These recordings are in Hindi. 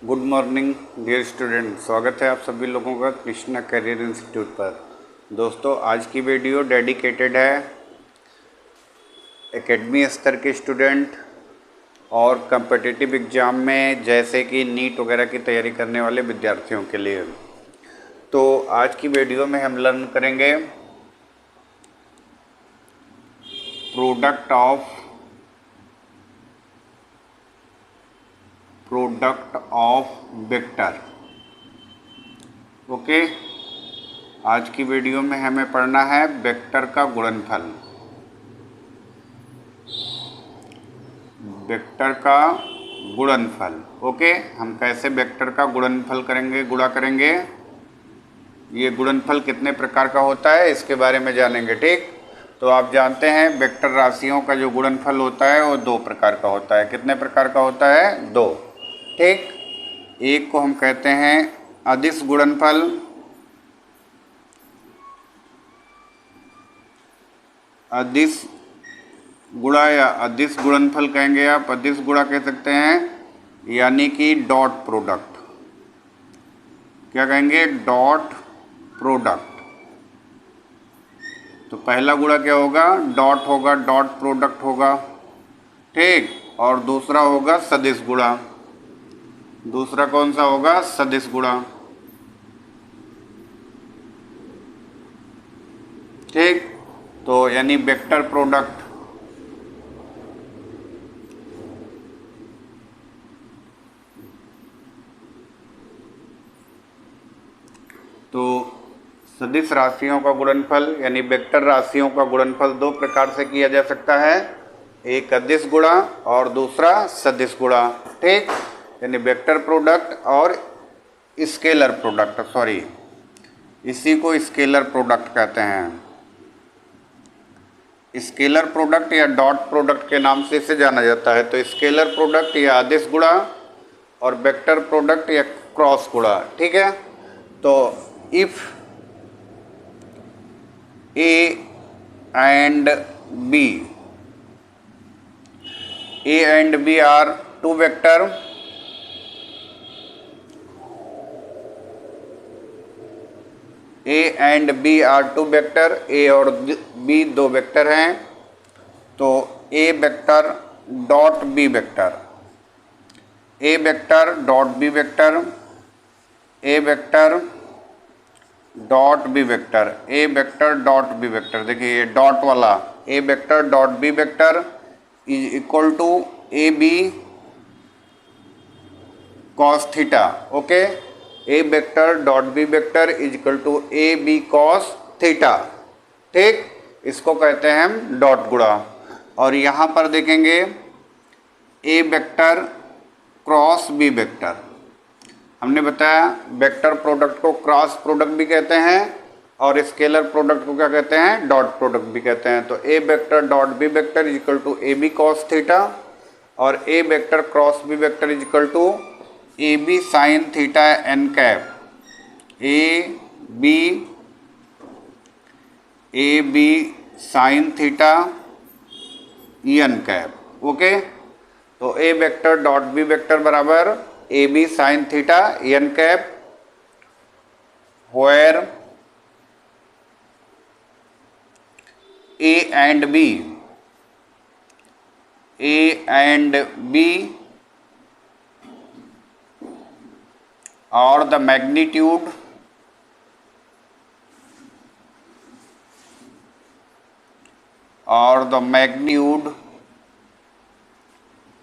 गुड मॉर्निंग डियर स्टूडेंट, स्वागत है आप सभी लोगों का कृष्णा करियर इंस्टीट्यूट पर। दोस्तों, आज की वीडियो डेडिकेटेड है एकेडमी स्तर के स्टूडेंट और कम्पिटिटिव एग्ज़ाम में जैसे कि नीट वगैरह की तैयारी करने वाले विद्यार्थियों के लिए। तो आज की वीडियो में हम लर्न करेंगे प्रोडक्ट ऑफ वेक्टर। ओके, आज की वीडियो में हमें पढ़ना है वेक्टर का गुणनफल। वेक्टर का गुणनफल। ओके, हम कैसे वेक्टर का गुणनफल करेंगे, गुणा करेंगे, ये गुणनफल कितने प्रकार का होता है इसके बारे में जानेंगे। ठीक, तो आप जानते हैं वेक्टर राशियों का जो गुणनफल होता है वो दो प्रकार का होता है। कितने प्रकार का होता है? दो। ठीक, एक को हम कहते हैं अदिश गुणनफल, अदिश गुणा या अदिश गुणनफल कहेंगे आप, अदिश गुणा कह सकते हैं, यानी कि डॉट प्रोडक्ट। क्या कहेंगे? Dot product. तो पहला गुणा क्या होगा? डॉट होगा, डॉट प्रोडक्ट होगा। ठीक, और दूसरा होगा सदिश गुणा। दूसरा कौन सा होगा? सदिश गुणा। ठीक, तो यानी वेक्टर प्रोडक्ट। तो सदिश राशियों का गुणनफल यानी वेक्टर राशियों का गुणनफल दो प्रकार से किया जा सकता है, एक अदिश गुणा और दूसरा सदिश गुणा। ठीक, यानी वेक्टर प्रोडक्ट और स्केलर प्रोडक्ट, सॉरी, इसी को स्केलर प्रोडक्ट कहते हैं। स्केलर प्रोडक्ट या डॉट प्रोडक्ट के नाम से इसे जाना जाता है। तो स्केलर प्रोडक्ट या अदिश गुणा और वेक्टर प्रोडक्ट या क्रॉस गुणा। ठीक है, तो if A and B, A and B are two vector, A and B are two vector, A और B दो वेक्टर हैं, तो A vector dot B vector, A vector dot B vector, A vector dot B vector, A vector dot B vector. देखिए ये डॉट वाला A vector dot B vector is equal to A B cos theta. Okay, A vector dot B vector is equal to A B cos theta. ठीक, इसको कहते हैं हम डॉट गुणा। और यहाँ पर देखेंगे ए वेक्टर क्रॉस बी वेक्टर। हमने बताया वेक्टर प्रोडक्ट को क्रॉस प्रोडक्ट भी कहते हैं और स्केलर प्रोडक्ट को क्या कहते हैं? डॉट प्रोडक्ट भी कहते हैं। तो A vector dot B vector is equal to A B cos theta और A vector cross B vector is equal to A B sine theta n cap. A B sine theta n cap. Okay, तो A vector dot B vector बराबर A B sine theta n cap, where A and B are the magnitude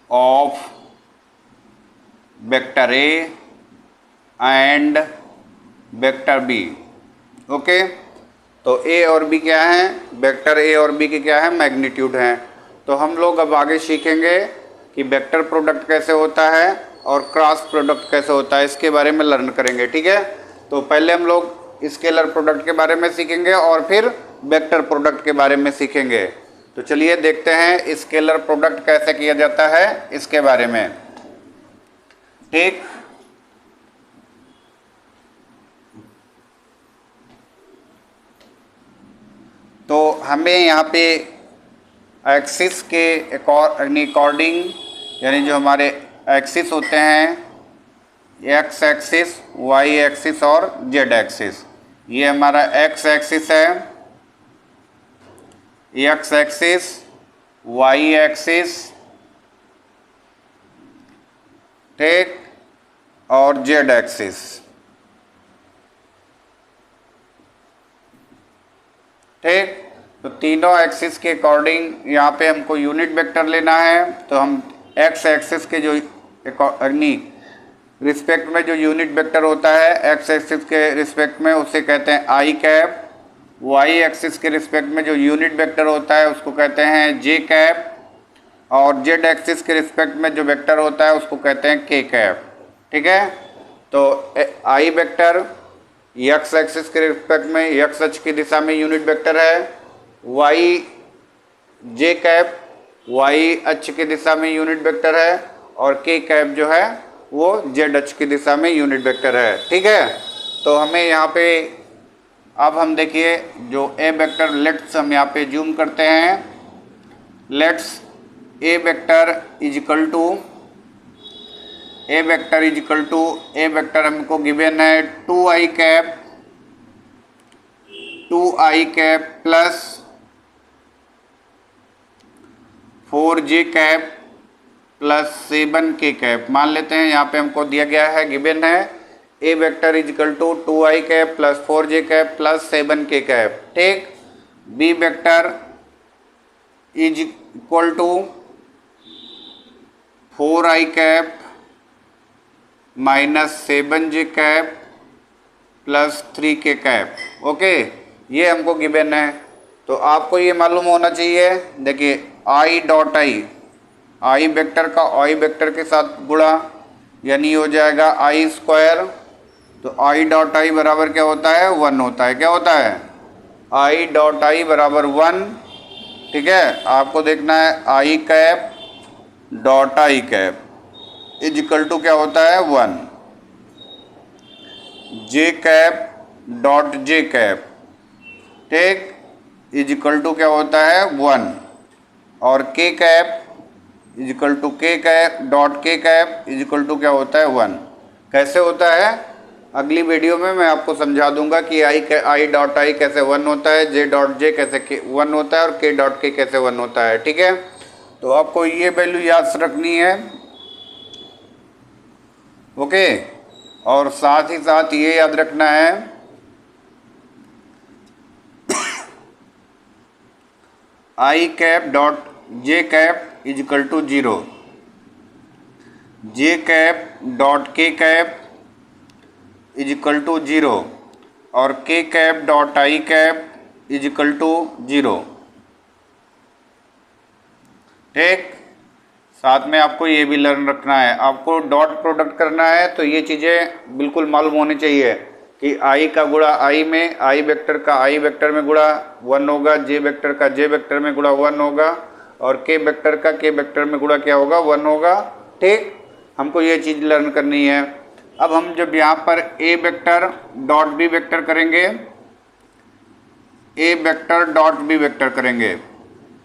of vector A and vector B. Okay, तो ए और बी क्या है? वेक्टर ए और बी के क्या है? मैग्नीट्यूड हैं। तो हम लोग अब आगे सीखेंगे कि वेक्टर प्रोडक्ट कैसे होता है और क्रॉस प्रोडक्ट कैसे होता है, इसके बारे में लर्न करेंगे। ठीक है, तो पहले हम लोग स्केलर प्रोडक्ट के बारे में सीखेंगे और फिर वेक्टर प्रोडक्ट के बारे में सीखेंगे। तो चलिए देखते हैं स्केलर प्रोडक्ट कैसे किया जाता है इसके बारे में। ठीक, तो हमें यहाँ पे एक्सिस के अकॉर्डिंग, यानी जो हमारे एक्सिस होते हैं एक्स एक्सिस, वाई एक्सिस और जेड एक्सिस। ये हमारा एक्स एक्सिस है, एक्स एक्सिस, वाई एक्सिस, ठीक, और जेड एक्सिस। ठीक, तो तीनों एक्सिस के अकॉर्डिंग यहाँ पे हमको यूनिट वेक्टर लेना है। तो हम एक्स एक्सिस के जो रिस्पेक्ट में जो यूनिट वेक्टर होता है एक्स एक्सिस के रिस्पेक्ट में, उसे कहते हैं आई कैप। वाई एक्सिस के रिस्पेक्ट में जो यूनिट वेक्टर होता है उसको कहते हैं जे कैप। और जेड एक्सिस के रिस्पेक्ट में जो वेक्टर होता है उसको कहते हैं के कैप। ठीक है, तो आई वेक्टर एक्स एक्सिस के रिस्पेक्ट में एक्स अक्ष की दिशा में यूनिट वेक्टर है, वाई जे कैप वाई अक्ष की दिशा में यूनिट वेक्टर है, और के कैप जो है वो जेड अक्ष की दिशा में यूनिट वेक्टर है। ठीक है, तो हमें यहाँ पे अब हम देखिए जो ए वेक्टर, लेट्स हम यहाँ पे जूम करते हैं। Let's A vector is equal to A vector हमको गिवन है 2i cap plus 4j cap plus 7k cap. मान लेते हैं यहाँ पे हमको दिया गया है, गिवन है A vector is equal to 2i cap plus 4j cap plus 7k cap. ठीक, B vector is equal to 4i cap minus 7j cap plus 3k cap. Okay, ये हमको गिवन है। तो आपको ये मालूम होना चाहिए, देखिए आई डॉट आई वेक्टर का आई वेक्टर के साथ गुणा, यानी हो जाएगा आई स्क्वायर। तो आई डॉट आई बराबर क्या होता है, 1 होता है। क्या होता है, आई डॉट आई बराबर 1। ठीक है, आपको देखना है I cap dot I cap is equal to क्या होता है 1, J cap dot J cap, ठीक, इज इक्वल टू क्या होता है 1, और K cap is equal to K cap dot K cap is equal to क्या होता है 1। कैसे होता है, अगली वीडियो में मैं आपको समझा दूंगा कि आई डॉट आई कैसे 1 होता है, जे डॉट जे कैसे 1 होता है, और के डॉट के कैसे 1 होता है। ठीक है, तो आपको ये वैल्यू याद रखनी है। ओके, और साथ ही साथ ये याद रखना है I cap dot J cap is equal to 0, J cap dot K cap is equal to 0, और K cap dot I cap is equal to 0। ठीक, साथ में आपको ये भी लर्न रखना है, आपको डॉट प्रोडक्ट करना है। तो ये चीज़ें बिल्कुल मालूम होनी चाहिए कि आई का गुणा आई में, आई वेक्टर का आई वेक्टर में गुणा 1 होगा, जे वेक्टर का जे वेक्टर में गुणा 1 होगा, और के वेक्टर का के वेक्टर में गुणा क्या होगा 1 होगा। ठीक, हमको ये चीज़ लर्न करनी है। अब हम जब यहाँ पर A vector dot B vector करेंगे, A vector dot B vector करेंगे,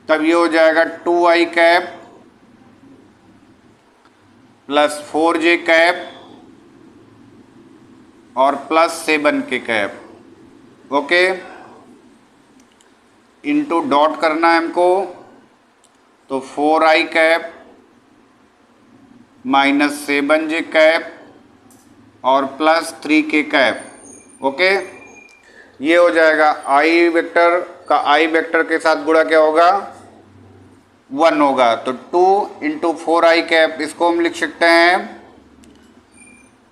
तब ये हो जाएगा 2i cap plus 4j cap और plus 7k cap. Okay, into dot करना है हमको, तो 4i cap minus 7j cap और प्लस 3k कैप। ओके, ये हो जाएगा आई वेक्टर का आई वेक्टर के साथ गुणा क्या होगा 1 होगा। तो 2 इंटू 4i कैप, इसको हम लिख सकते हैं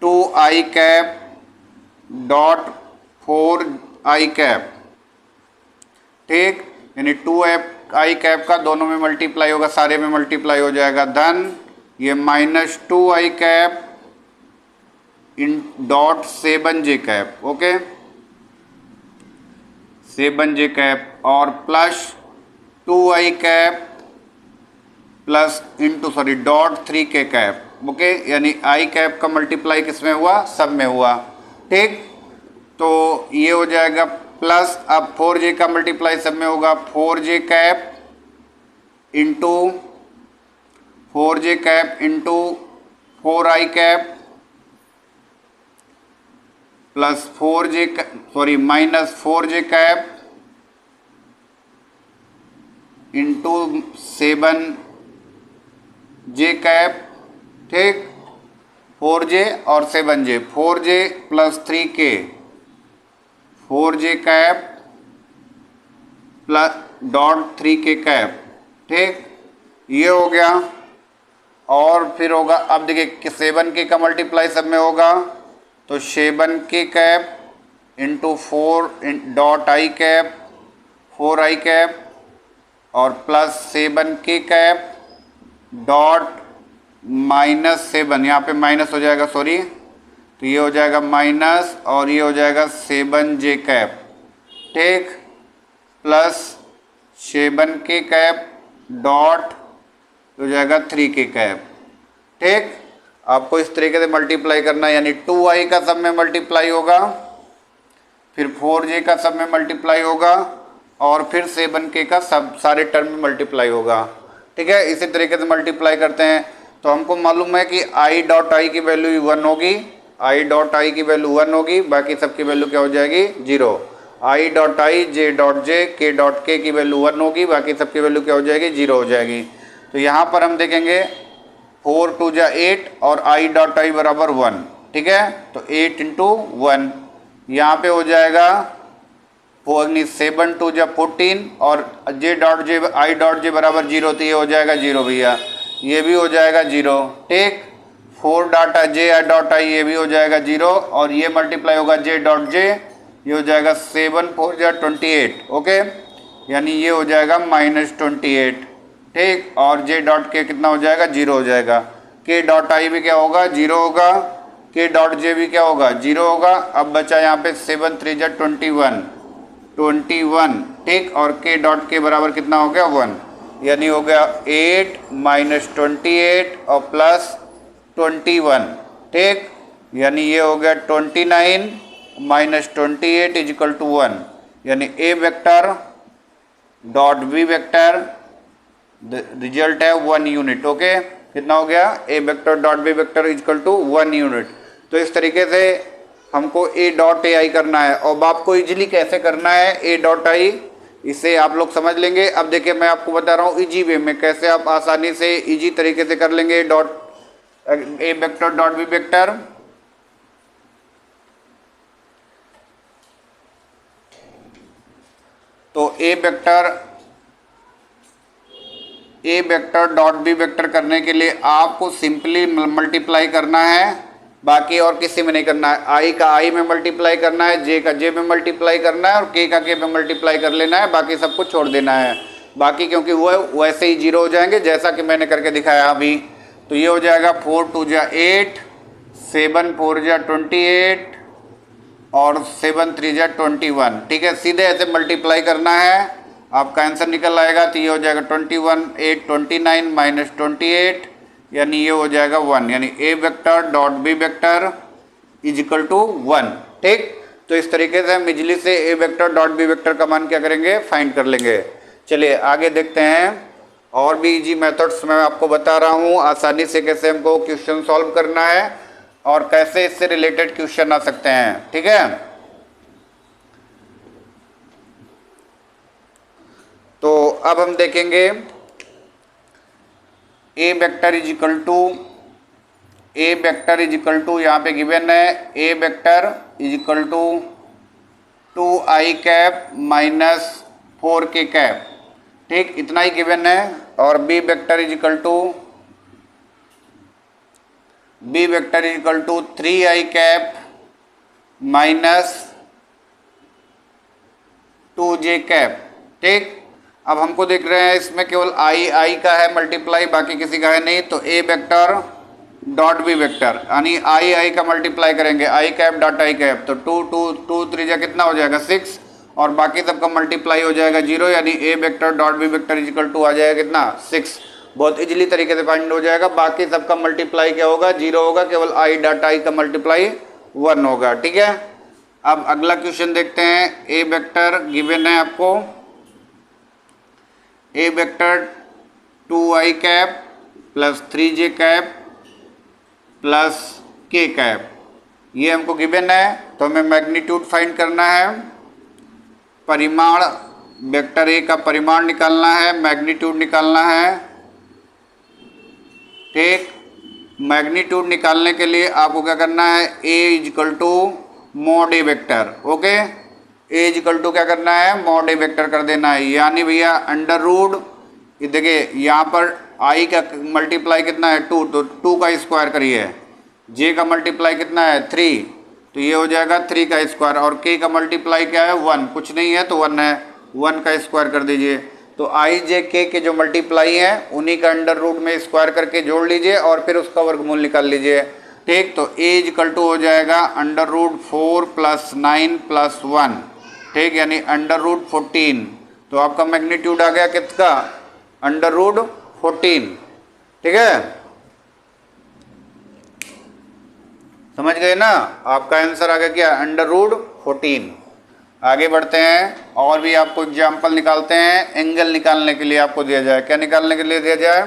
2i cap dot 4i cap. ठीक, यानी 2i कैप का दोनों में मल्टीप्लाई होगा, सारे में मल्टीप्लाई हो जाएगा, धन ये minus 2i cap in dot 7j cap. Okay, 7j cap और plus 2i cap plus into dot 3k cap. Okay, यानी आई कैप का मल्टीप्लाई किस में हुआ, सब में हुआ। ठीक, तो ये हो जाएगा प्लस, अब 4j का मल्टीप्लाई सब में होगा, 4j cap into 4j cap into 4i cap plus 4j minus 4j cap into 7j cap, ठीक, 4j और 7j, 4j plus 3k, 4j cap plus dot 3k cap, ठीक, ये हो गया। और फिर होगा, अब देखिए 7k का मल्टीप्लाई सब में होगा तो 7k cap into 4 dot i cap 4i cap और plus 7k cap dot minus 7, यहाँ पे माइनस हो जाएगा, सॉरी, तो ये हो जाएगा माइनस और ये हो जाएगा 7j कैप, ठीक, प्लस 7k कैप डॉट हो जाएगा 3k कैप, ठीक। आपको इस तरीके से मल्टीप्लाई करना है, यानी 2i का सब में मल्टीप्लाई होगा, फिर 4j का सब में मल्टीप्लाई होगा और फिर 7k का सब सारे टर्म में मल्टीप्लाई होगा, ठीक है। इसी तरीके से मल्टीप्लाई करते हैं तो हमको मालूम है कि i डॉट i की वैल्यू 1 होगी, i डॉट i की वैल्यू 1 होगी, बाकी सबकी वैल्यू क्या हो जाएगी 0। i dot i, j dot j, k dot k की वैल्यू 1 होगी, बाकी सबकी वैल्यू क्या हो जाएगी 0 हो जाएगी। तो यहाँ पर हम देखेंगे 4 2 जा 8 और i डॉट i बराबर 1, ठीक है, तो 8 इंटू 1, यहाँ पे हो जाएगा 7 2 जा 14 और j dot j i dot j बराबर 0, तो ये हो जाएगा 0 भैया, ये भी हो जाएगा 0, ठीक। 4 डॉट j डॉट i ये भी हो जाएगा 0 और ये मल्टीप्लाई होगा j डॉट j, ये हो जाएगा 7 4 जा 28, ओके, यानी ये हो जाएगा -28, ठीक, और j डॉट k कितना हो जाएगा 0 हो जाएगा, k डॉट i भी क्या होगा 0 होगा, k डॉट j भी क्या होगा 0 होगा। अब बचा यहाँ पे 7 3 जा 21, ठीक, और k डॉट k बराबर कितना हो गया 1, यानी हो गया 8 माइनस 28 और प्लस 21, ठीक, यानी ये हो गया 29 माइनस 28 इजिकल टू 1, यानी a vector dot b vector result है 1 यूनिट, ओके, कितना हो गया a vector dot b vector is equal to 1 unit. तो इस तरीके से हमको a डॉट ai करना है, और आपको इजीली कैसे करना है a डॉट i, इसे आप लोग समझ लेंगे। अब देखिए मैं आपको बता रहा हूँ इजी वे में कैसे आप आसानी से इजी तरीके से कर लेंगे dot a vector dot b vector. तो a vector dot b vector करने के लिए आपको सिंपली मल्टीप्लाई करना है, बाकी और किसी में नहीं करना है। i का i में मल्टीप्लाई करना है, j का j में मल्टीप्लाई करना है और k का k में मल्टीप्लाई कर लेना है, बाकी सब कुछ छोड़ देना है। बाकी क्योंकि वो वैसे ही 0 हो जाएंगे जैसा कि मैंने करके दिखाया अभी। तो ये हो जाएगा 4 2 जा 8, 7 4 जा 28 और 7 3 जा 21, ठीक है, सीधे ऐसे मल्टीप्लाई करना है, आपका आंसर निकल आएगा। तो ये हो जाएगा 21 8 29 माइनस 28, यानी ये हो जाएगा 1, यानी a vector dot b vector is equal to 1, ठीक। तो इस तरीके से हम इजली से a vector dot b vector का मान क्या करेंगे फाइंड कर लेंगे। चलिए आगे देखते हैं, और भी इजी मेथड्स मैं आपको बता रहा हूँ आसानी से कैसे हमको क्वेश्चन सॉल्व करना है और कैसे इससे रिलेटेड क्वेश्चन आ सकते हैं, ठीक है। तो अब हम देखेंगे a vector is equal to यहाँ पे गिवन है a vector is equal to 2i cap minus 4k cap, ठीक, इतना ही गिवन है। और b vector is equal to 3i cap minus 2j cap, ठीक। अब हमको देख रहे हैं इसमें केवल i का है मल्टीप्लाई, बाकी किसी का है नहीं। तो a vector dot b vector यानी i का मल्टीप्लाई करेंगे, i cap dot i cap, तो 2 3 जा कितना हो जाएगा 6 और बाकी सबका मल्टीप्लाई हो जाएगा 0, यानी a vector dot b vector is equal to आ जाएगा कितना 6। बहुत इजीली तरीके से फाइंड हो जाएगा। बाकी सबका मल्टीप्लाई क्या होगा 0 होगा, केवल i डॉट i का मल्टीप्लाई 1 होगा, ठीक है। अब अगला क्वेश्चन देखते हैं। a वेक्टर गिवन है आपको, a vector 2i cap plus 3j cap plus k cap, ये हमको गिवन है, तो हमें मैग्नीट्यूड फाइंड करना है, परिमाण वेक्टर ए का परिमाण निकालना है, मैग्नीट्यूड निकालना है। ठीक, मैग्नीट्यूड निकालने के लिए आपको क्या करना है, A is equal to mod A vector. Okay, A is equal to क्या करना है, मॉड ए वेक्टर कर देना है, यानी भैया अंडर रूट, ये देखिए यहाँ पर आई का मल्टीप्लाई कितना है 2, तो 2 का स्क्वायर करिए, जे का मल्टीप्लाई कितना है 3, तो ये हो जाएगा 3 का स्क्वायर, और के का मल्टीप्लाई क्या है 1, कुछ नहीं है तो 1 है, 1 का स्क्वायर कर दीजिए। तो आई जे के जो मल्टीप्लाई है उन्हीं का अंडर रूट में स्क्वायर करके जोड़ लीजिए और फिर उसका वर्गमूल निकाल लीजिए। ठीक, तो ए इजकल टू हो जाएगा अंडर रूट 4 + 9 + 1, ठीक, यानी अंडर रूट 14। तो आपका मैग्नीट्यूड आ गया कितना, अंडर रूट 14। ठीक है, समझ गए ना, आपका आंसर आ गया क्या, अंडर रूट 14। आगे बढ़ते हैं, और भी आपको एग्जाम्पल निकालते हैं। एंगल निकालने के लिए आपको दिया जाए, क्या निकालने के लिए दिया जाए,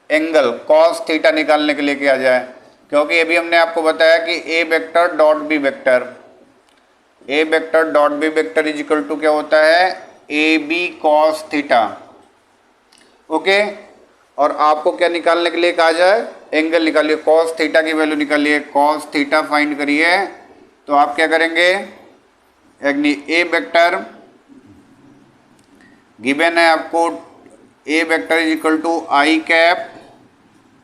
एंगल कॉस थीटा निकालने के लिए किया जाए, क्योंकि अभी हमने आपको बताया कि A vector dot B vector, A vector dot B vector is equal to क्या होता है, A B cos theta. Okay, और आपको क्या निकालने के लिए कहा जाए, एंगल निकालिए, कॉस थीटा की वैल्यू निकालिए, कॉस थीटा फाइंड करिए। तो आप क्या करेंगे, ए वेक्टर गिवन है आपको, A vector is equal to I cap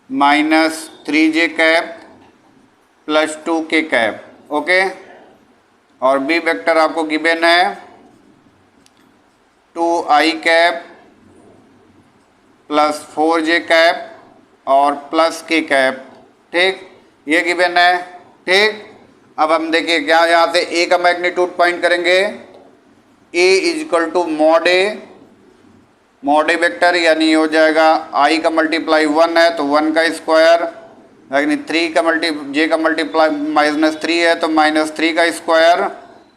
minus 3j cap plus 2k cap. Okay, और बी वेक्टर आपको गिवन है 2i cap plus 4j cap और प्लस k कैप। ठीक, ये गिवन है। ठीक, अब हम देखिए क्या, यहाँ से ए का मैग्नीट्यूड फाइंड करेंगे, A is equal to mod A vector, यानी हो जाएगा आई का मल्टीप्लाई 1 है तो 1 का स्क्वायर, यानी 3 का जे का मल्टीप्लाई -3 है तो -3 का स्क्वायर,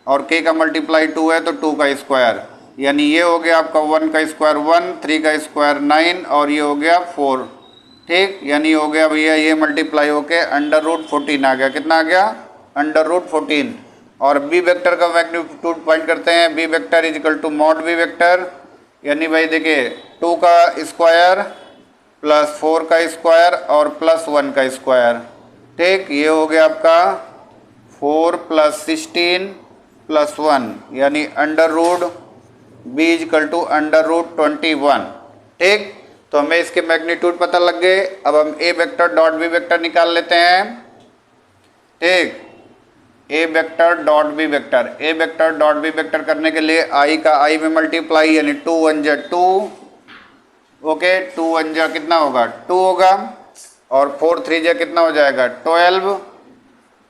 और के का मल्टीप्लाई 2 है तो 2 का स्क्वायर, यानी ये हो गया आपका 1 का स्क्वायर 1, 3 का स्क्वायर 9 और ये हो गया 4। ठीक, यानी हो गया भैया ये मल्टीप्लाई होके अंडर रूट 14 आ गया, कितना आ गया, अंडर रूट 14। और बी वेक्टर का मैग्नीट्यूड फाइंड करते हैं, B vector is equal to mod B vector, यानी भाई देखिए 2 का स्क्वायर प्लस 4 का स्क्वायर और प्लस 1 का स्क्वायर। ठीक, ये हो गया आपका 4 + 16 + 1, यानी under root B is equal to under root 21। ठीक, तो हमें इसके मैग्नीट्यूड पता लग गए। अब हम ए वेक्टर डॉट बी वेक्टर निकाल लेते हैं। ठीक, ए vector dot B vector, A vector dot B vector करने के लिए आई का आई में मल्टीप्लाई, यानी 2 × 1 = 2। ओके, 2 × 1 = कितना होगा, 2 होगा, और 4 × 3 = कितना हो जाएगा 12,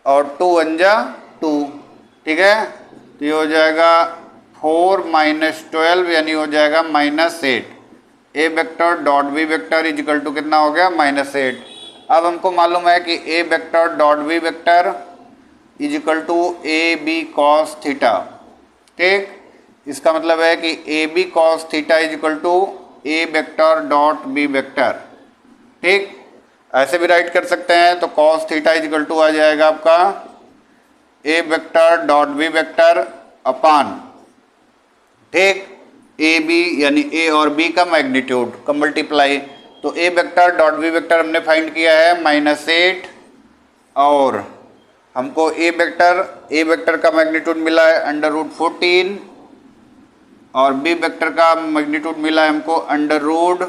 और 2 × 1 = 2। ठीक है, तो ये हो जाएगा 4 - 12, यानी हो जाएगा -8। A vector dot B vector is equal to कितना हो गया, -8। अब हमको मालूम है कि A vector dot B vector is equal to A B cos theta. ठीक, इसका मतलब है कि A B cos theta is equal to A vector dot B vector. ठीक, ऐसे भी राइट कर सकते हैं, तो cos theta is equal to आ जाएगा आपका A vector dot B vector अपान, ठीक, ए बी यानी ए और बी का मैग्नीट्यूड का मल्टीप्लाई। तो A vector dot B vector हमने फाइंड किया है -8, और हमको ए वेक्टर का मैग्नीट्यूड मिला है अंडर रूट 14, और बी वेक्टर का मैग्नीट्यूड मिला है हमको अंडर रूट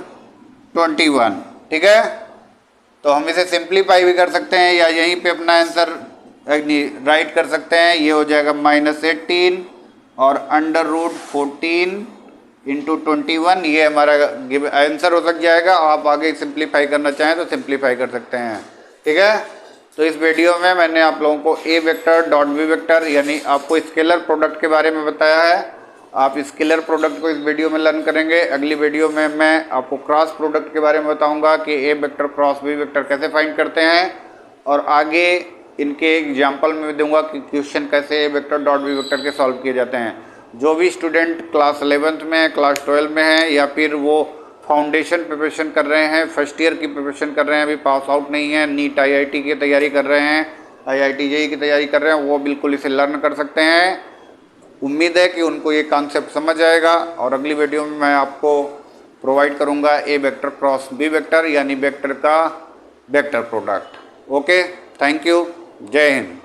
21। ठीक है, तो हम इसे सिंप्लीफाई भी कर सकते हैं या यहीं पे अपना आंसर राइट कर सकते हैं। ये हो जाएगा -18 और अंडर रूट 14 × 21, ये हमारा आंसर हो सक जाएगा। आप आगे सिंप्लीफाई करना चाहें तो सिंप्लीफाई कर सकते हैं। ठीक है, तो इस वीडियो में मैंने आप लोगों को ए वेक्टर डॉट बी वेक्टर यानी आपको स्केलर प्रोडक्ट के बारे में बताया है। आप स्केलर प्रोडक्ट को इस वीडियो में लर्न करेंगे। अगली वीडियो में मैं आपको क्रॉस प्रोडक्ट के बारे में बताऊंगा कि A vector cross B vector कैसे फाइंड करते हैं, और आगे इनके एग्जाम्पल में दूंगा कि क्वेश्चन कैसे ए वेक्टर डॉट बी वेक्टर के सॉल्व किए जाते हैं। जो भी स्टूडेंट क्लास 11th में, क्लास 12 में है, या फिर वो फाउंडेशन प्रिपरेशन कर रहे हैं, फर्स्ट ईयर की प्रिपरेशन कर रहे हैं, अभी पास आउट नहीं है, नीट IIT की तैयारी कर रहे हैं, IIT JEE की तैयारी कर रहे हैं वो बिल्कुल इसे लर्न कर सकते हैं। उम्मीद है कि उनको ये कॉन्सेप्ट समझ आएगा और अगली वीडियो में मैं आपको प्रोवाइड करूंगा A vector cross B vector यानी वेक्टर का vector product. Okay, thank you, जय हिंद।